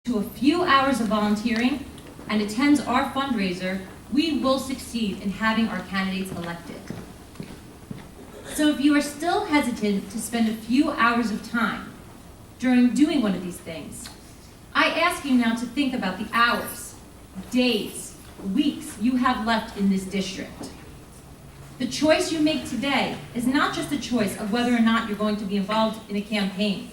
to a few hours of volunteering and attends our fundraiser, we will succeed in having our candidates elected. So if you are still hesitant to spend a few hours of time during doing one of these things, I ask you now to think about the hours, days, weeks you have left in this district. The choice you make today is not just a choice of whether or not you're going to be involved in a campaign,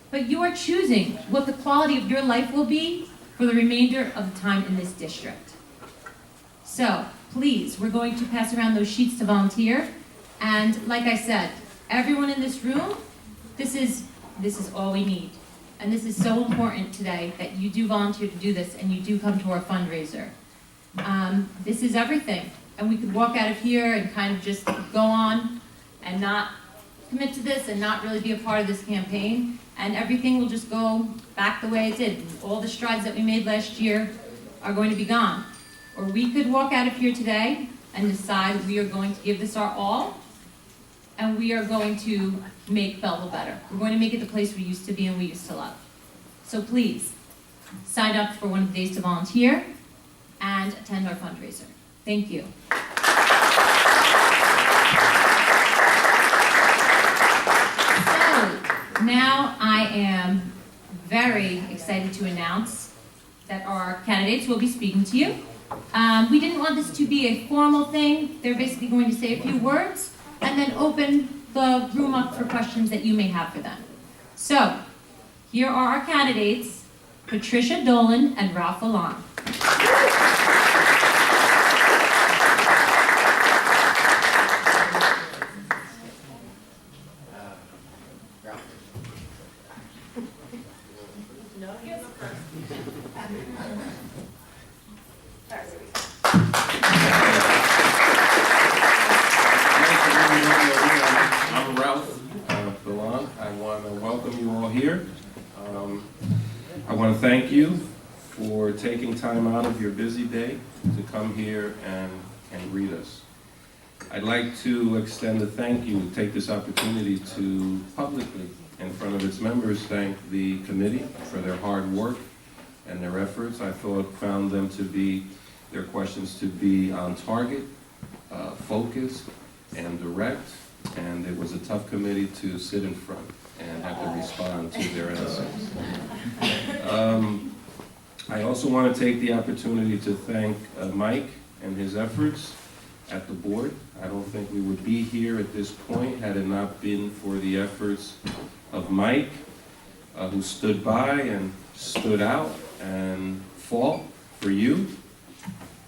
but you are choosing what the quality of your life will be for the remainder of the time in this district. So, please, we're going to pass around those sheets to volunteer. And like I said, everyone in this room, this is all we need. And this is so important today that you do volunteer to do this and you do come to our fundraiser. This is everything. And we could walk out of here and kind of just go on and not commit to this and not really be a part of this campaign. And everything will just go back the way it did. All the strides that we made last year are going to be gone. Or we could walk out of here today and decide we are going to give this our all, and we are going to make Belleville better. We're going to make it the place we used to be and we used to love. So please, sign up for one of the days to volunteer and attend our fundraiser. Thank you. So, now I am very excited to announce that our candidates will be speaking to you. We didn't want this to be a formal thing. They're basically going to say a few words and then open the room up for questions that you may have for them. So, here are our candidates, Patricia Dolan and Ralph Alon. I'm Ralph Alon. I want to welcome you all here. I want to thank you for taking time out of your busy day to come here and greet us. I'd like to extend a thank you, take this opportunity to publicly, in front of its members, thank the committee for their hard work and their efforts. I found them to be, their questions to be on target, focused, and direct, and it was a tough committee to sit in front and have to respond to their essays. I also want to take the opportunity to thank Mike and his efforts at the board. I don't think we would be here at this point had it not been for the efforts of Mike, who stood by and stood out and fought for you,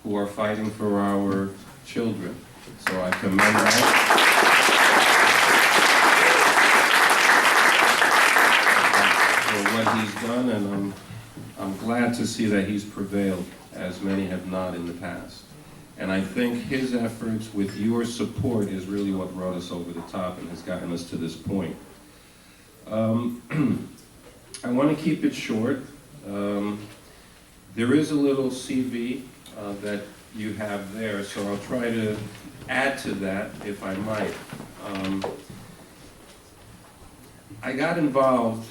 who are fighting for our children. So I commend that. For what he's done, and I'm glad to see that he's prevailed, as many have not in the past. And I think his efforts with your support is really what brought us over the top and has gotten us to this point. I want to keep it short. There is a little CV that you have there, so I'll try to add to that if I might. I got involved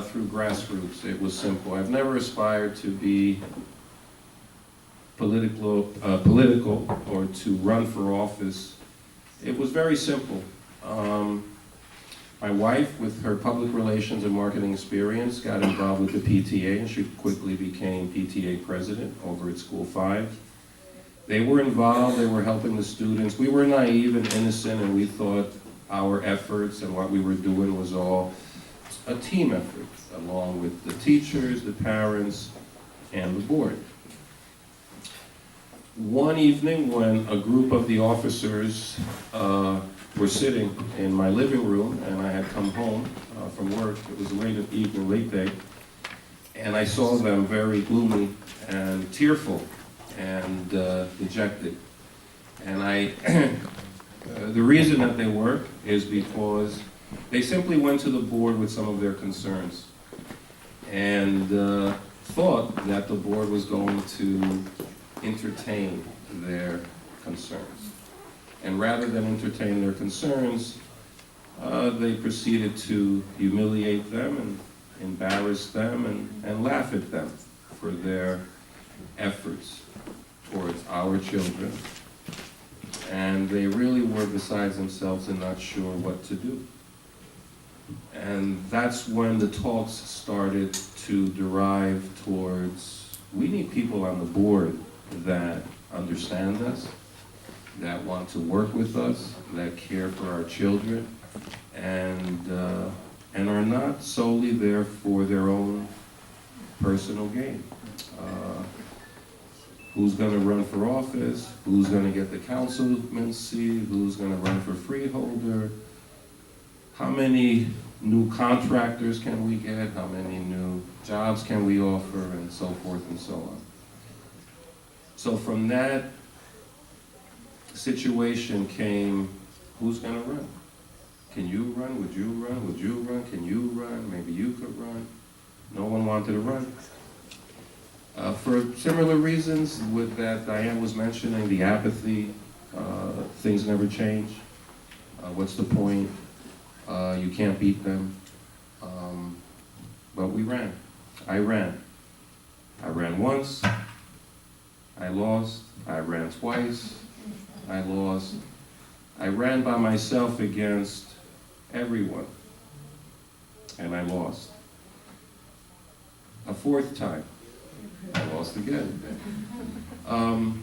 through grassroots. It was simple. I've never aspired to be political or to run for office. It was very simple. My wife, with her public relations and marketing experience, got involved with the PTA, and she quickly became PTA president over at School 5. They were involved, they were helping the students. We were naive and innocent, and we thought our efforts and what we were doing was all a team effort, along with the teachers, the parents, and the board. One evening when a group of the officers were sitting in my living room, and I had come home from work, it was late evening, late day, and I saw them very gloomy and tearful and dejected. And the reason that they were is because they simply went to the board with some of their concerns and thought that the board was going to entertain their concerns. And rather than entertain their concerns, they proceeded to humiliate them and embarrass them and laugh at them for their efforts towards our children. And they really were besides themselves and not sure what to do. And that's when the talks started to derive towards, we need people on the board that understand us, that want to work with us, that care for our children, and are not solely there for their own personal gain. Who's going to run for office? Who's going to get the councilman seat? Who's going to run for freeholder? How many new contractors can we get? How many new jobs can we offer? And so forth and so on. So from that situation came, who's going to run? Can you run? Would you run? Would you run? Can you run? Maybe you could run. No one wanted to run. For similar reasons with that Diane was mentioning, the apathy, things never change. What's the point? You can't beat them. But we ran. I ran. I ran once. I lost. I ran twice. I lost. I ran by myself against everyone. And I lost. A fourth time. I lost again.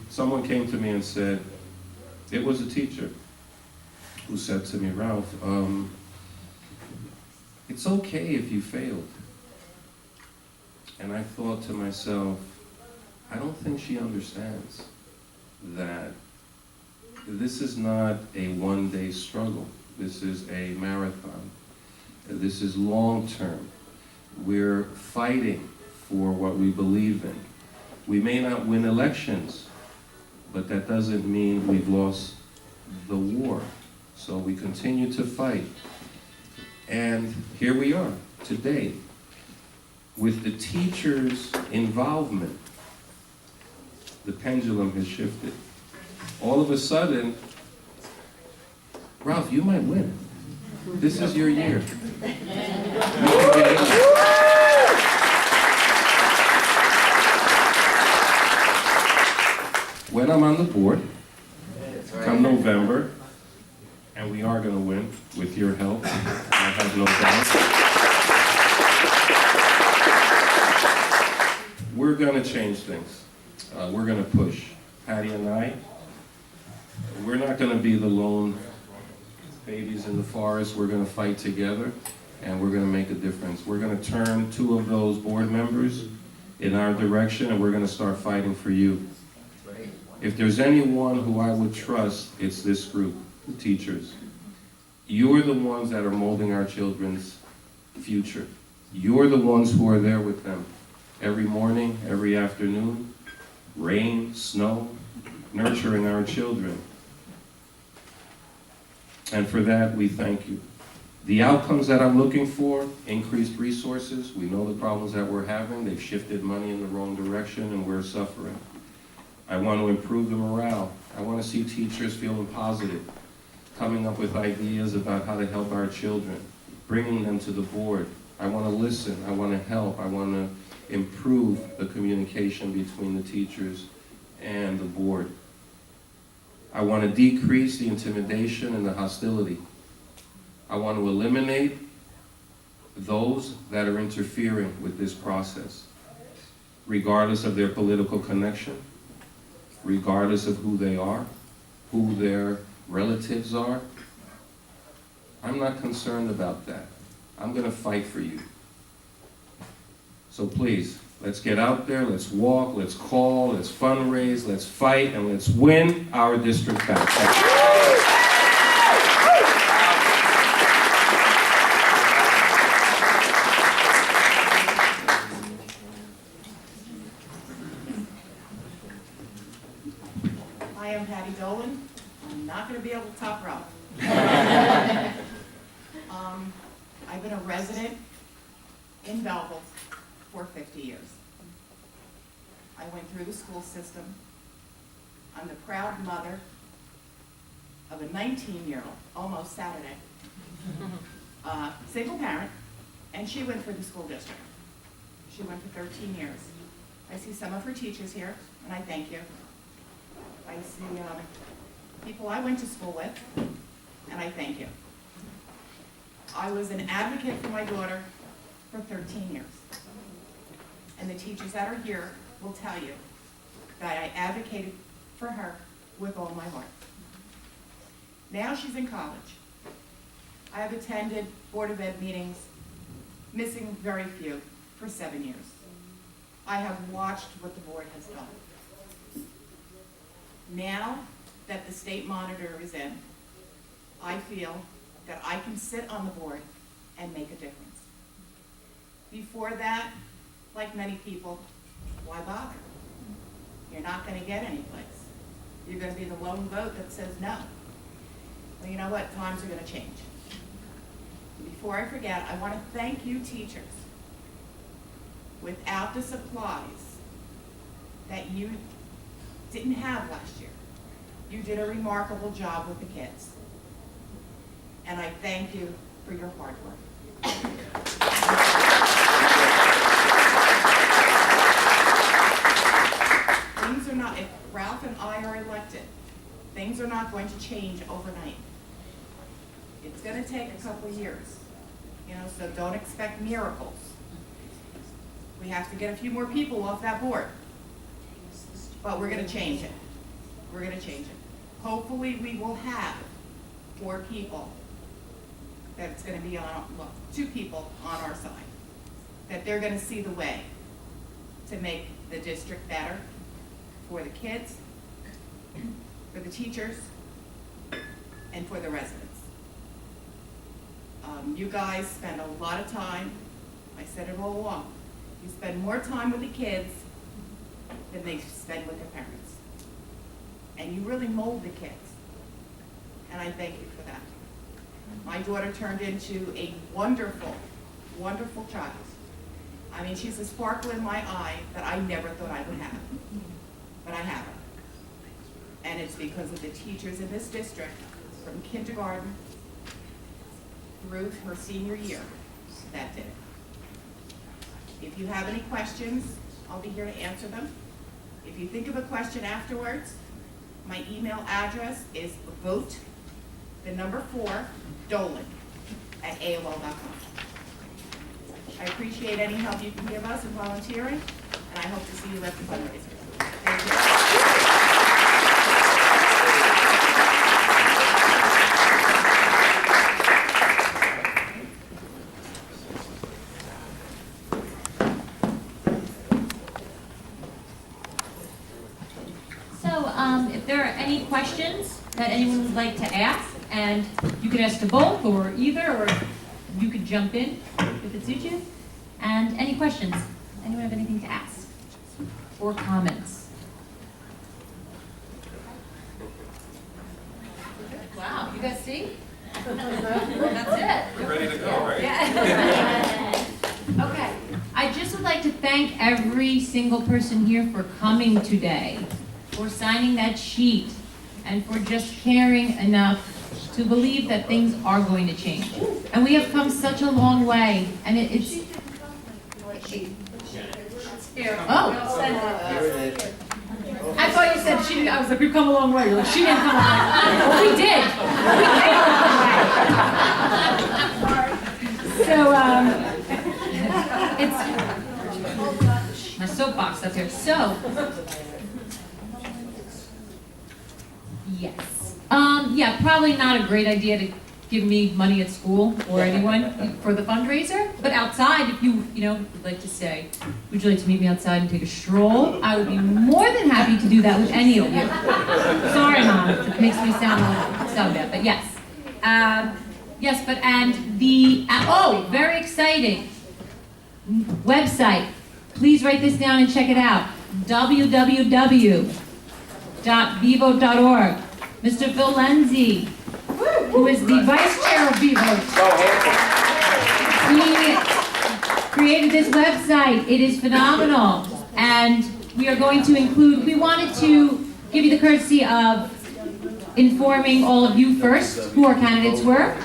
Someone came to me and said, it was a teacher who said to me, Ralph, it's okay if you failed. And I thought to myself, I don't think she understands that this is not a one-day struggle. This is a marathon. This is long-term. We're fighting for what we believe in. We may not win elections, but that doesn't mean we've lost the war. So we continue to fight. And here we are today with the teachers' involvement. The pendulum has shifted. All of a sudden, Ralph, you might win. This is your year. When I'm on the board, come November, and we are going to win with your help, I have no doubt. We're going to change things. We're going to push. Patty and I, we're not going to be the lone babies in the forest. We're going to fight together, and we're going to make a difference. We're going to turn 2 of those board members in our direction, and we're going to start fighting for you. If there's anyone who I would trust, it's this group, the teachers. You're the ones that are molding our children's future. You're the ones who are there with them every morning, every afternoon, rain, snow, nurturing our children. And for that, we thank you. The outcomes that I'm looking for, increased resources. We know the problems that we're having. They've shifted money in the wrong direction, and we're suffering. I want to improve the morale. I want to see teachers feeling positive, coming up with ideas about how to help our children, bringing them to the board. I want to listen. I want to help. I want to improve the communication between the teachers and the board. I want to decrease the intimidation and the hostility. I want to eliminate those that are interfering with this process, regardless of their political connection, regardless of who they are, who their relatives are. I'm not concerned about that. I'm going to fight for you. So please, let's get out there, let's walk, let's call, let's fundraise, let's fight, and let's win our district back. I am Patty Dolan. I'm not going to be able to top Ralph. I've been a resident in Belleville for 50 years. I went through the school system. I'm the proud mother of a 19-year-old, almost Saturday, single parent, And she went for the school district. She went for 13 years. I see some of her teachers here, and I thank you. I see people I went to school with, and I thank you. I was an advocate for my daughter for 13 years. And the teachers that are here will tell you that I advocated for her with all my heart. Now she's in college. I have attended Board of Ed meetings, missing very few, for 7 years. I have watched what the board has done. Now that the state monitor is in, I feel that I can sit on the board and make a difference. Before that, like many people, why bother? You're not going to get any place. You're going to be the lone vote that says no. Well, you know what? Times are going to change. Before I forget, I want to thank you teachers. Without the supplies that you didn't have last year, you did a remarkable job with the kids. And I thank you for your hard work. Things are not, if Ralph and I are elected, things are not going to change overnight. It's going to take a couple of years, so don't expect miracles. We have to get a few more people off that board. But we're going to change it. We're going to change it. Hopefully we will have 4 people that's going to be on, 2 people on our side, that they're going to see the way to make the district better for the kids, for the teachers, and for the residents. You guys spend a lot of time, I said it all along, you spend more time with the kids than they spend with their parents. And you really mold the kids. And I thank you for that. My daughter turned into a wonderful, wonderful child. I mean, she's a sparkle in my eye that I never thought I would have. But I have her. And it's because of the teachers in this district, from kindergarten through her senior year, that did it. If you have any questions, I'll be here to answer them. If you think of a question afterwards, my email address is vote4dolan@aol.com. I appreciate any help you can give us in volunteering, and I hope to see you at the fundraiser. Thank you. If there are any questions that anyone would like to ask, and you could ask to both or either, or you could jump in if it suits you. And any questions? Anyone have anything to ask or comments? Wow, you guys see? That's it. We're ready to go, right? Yeah. Okay. I just would like to thank every single person here for coming today, for signing that sheet, and for just caring enough to believe that things are going to change. And we have come such a long way, and it's... Oh! I thought you said she didn't, I was like, we've come a long way. You're like, she didn't come a long way. Well, we did. We came a long way. So, it's... My soapbox up here. So... Yes. Yeah, probably not a great idea to give me money at school or anyone for the fundraiser. But outside, if you would like to say, would you like to meet me outside and take a stroll? I would be more than happy to do that with any of you. Sorry, Mom, it makes me sound bad, but yes. Yes, but and the, oh, very exciting. Website. Please write this down and check it out. www.bvote.org. Mr. Phil Lenzi, who is the vice chair of BVOTE. He created this website. It is phenomenal. And we are going to include, we wanted to give you the courtesy of informing all of you first who our candidates were,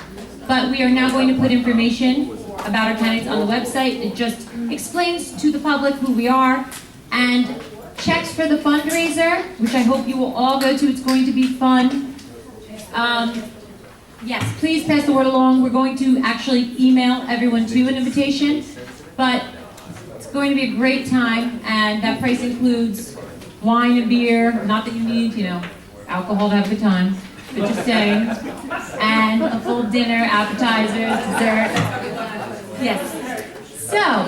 but we are now going to put information about our candidates on the website. It just explains to the public who we are, and checks for the fundraiser, which I hope you will all go to. It's going to be fun. Yes, please pass the word along. We're going to actually email everyone to an invitation, but it's going to be a great time, and that price includes wine and beer. Not that you need, alcohol to have a good time, but just saying. And a full dinner, appetizers, dessert. Yes. So,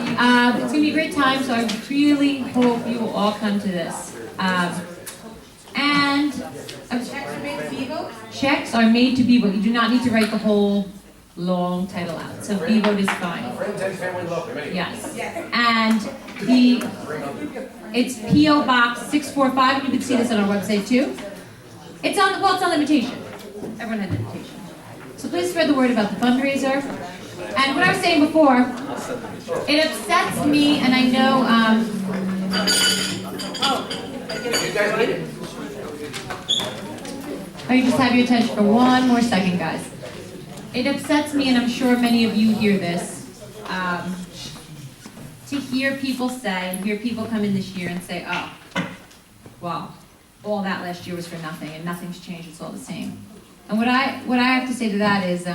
it's going to be a great time, so I really hope you will all come to this. And checks are made to BVOTE. You do not need to write the whole long title out, so BVOTE is fine. Yes. And it's P.O. Box 645, and you can see this on our website too. It's on the invitation. Everyone had the invitation. So please spread the word about the fundraiser. And what I was saying before, it upsets me, and I know, you just have your attention for one more second, guys. It upsets me, and I'm sure many of you hear this, to hear people come in this year and say, oh, well, all that last year was for nothing, and nothing's changed, it's all the same. And what I have to say to that is,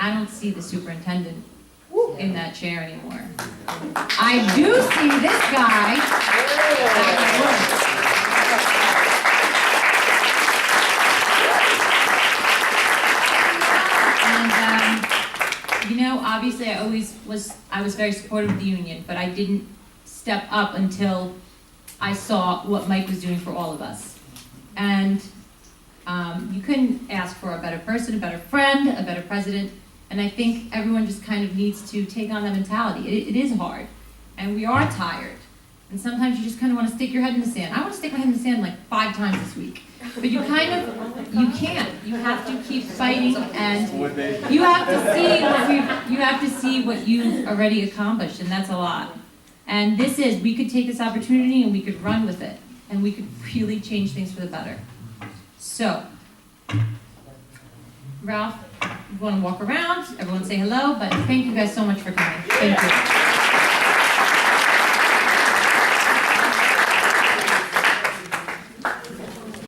I don't see the superintendent in that chair anymore. I do see this guy. And obviously I was very supportive of the union, but I didn't step up until I saw what Mike was doing for all of us. And you couldn't ask for a better person, a better friend, a better president. And I think everyone just kind of needs to take on that mentality. It is hard, and we are tired. And sometimes you just kind of want to stick your head in the sand. I want to stick my head in the sand like 5 times this week. But you can't. You have to keep fighting, and you have to see what you've already accomplished, and that's a lot. And we could take this opportunity and we could run with it, and we could really change things for the better. So, Ralph, you want to walk around, everyone say hello, but thank you guys so much for coming. Thank you.